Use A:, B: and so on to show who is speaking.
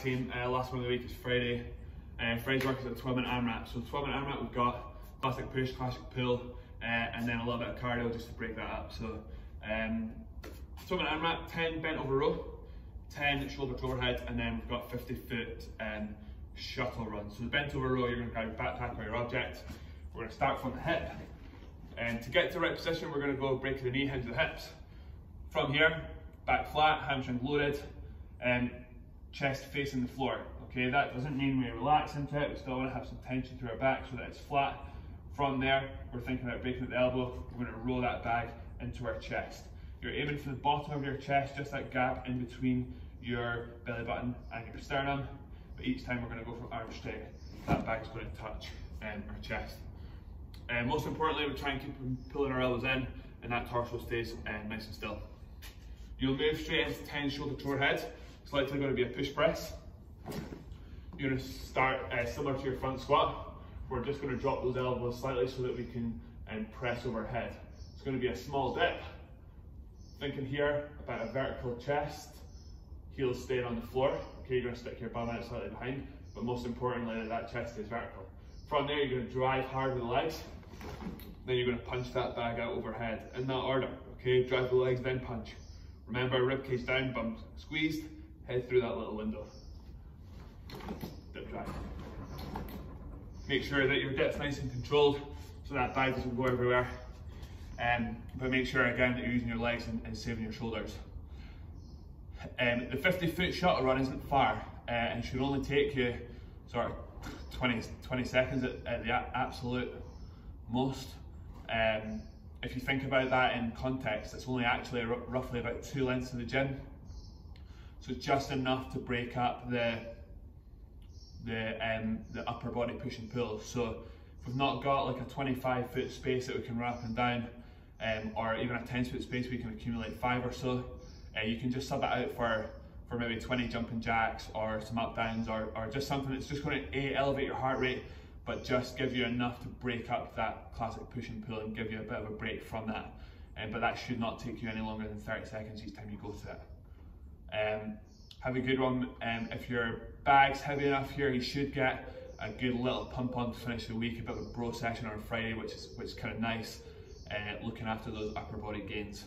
A: Team, last one of the week is Friday. Friday's work is a 12-minute AMRAP. So 12-minute AMRAP, we've got classic push, classic pull, and then a little bit of cardio just to break that up. So 12-minute AMRAP, 10 bent over row, 10 shoulder to overhead, and then we've got 50-foot shuttle run. So the bent over row, you're going to grab your backpack or your object. We're going to start from the hip. And to get to the right position, we're going to go break the knee, hinge the hips. From here, back flat, hamstrings loaded, chest facing the floor. Okay, that doesn't mean we relax into it. We still want to have some tension through our back so that it's flat. From there, we're thinking about breaking at the elbow. We're going to roll that bag into our chest. You're aiming for the bottom of your chest, just that gap in between your belly button and your sternum. But each time we're going to go from arm straight. That bag's going to touch our chest. And most importantly, we try and keep pulling our elbows in, and that torso stays nice and still. You'll move straight into 10 shoulder to overhead. It's likely going to be a push press. You're going to start similar to your front squat. We're just going to drop those elbows slightly so that we can press overhead. It's going to be a small dip. Thinking here about a vertical chest, heels staying on the floor. Okay, you're going to stick your bum out slightly behind, but most importantly, that chest is vertical. From there, you're going to drive hard with the legs. Then you're going to punch that bag out overhead in that order. Okay, drive the legs, then punch. Remember, ribcage down, bum squeezed, head through that little window. Dip drive. Make sure that your dip's nice and controlled so that bag doesn't go everywhere. But make sure again that you're using your legs and saving your shoulders. The 50-foot shuttle run isn't far and should only take you sort of 20 seconds at the absolute most. If you think about that in context, it's only actually roughly about 2 lengths to the gym. So just enough to break up the upper body push and pull. So if we've not got like a 25-foot space that we can run up and down, or even a 10-foot space we can accumulate 5 or so, you can just sub it out for maybe 20 jumping jacks or some up downs, or just something that's just going to elevate your heart rate, but just give you enough to break up that classic push and pull and give you a bit of a break from that. But that should not take you any longer than 30 seconds each time you go to it. Have a good one. If your bag's heavy enough here, you should get a good little pump on to finish the week, a bit of a bro session on Friday, which is kind of nice, looking after those upper body gains.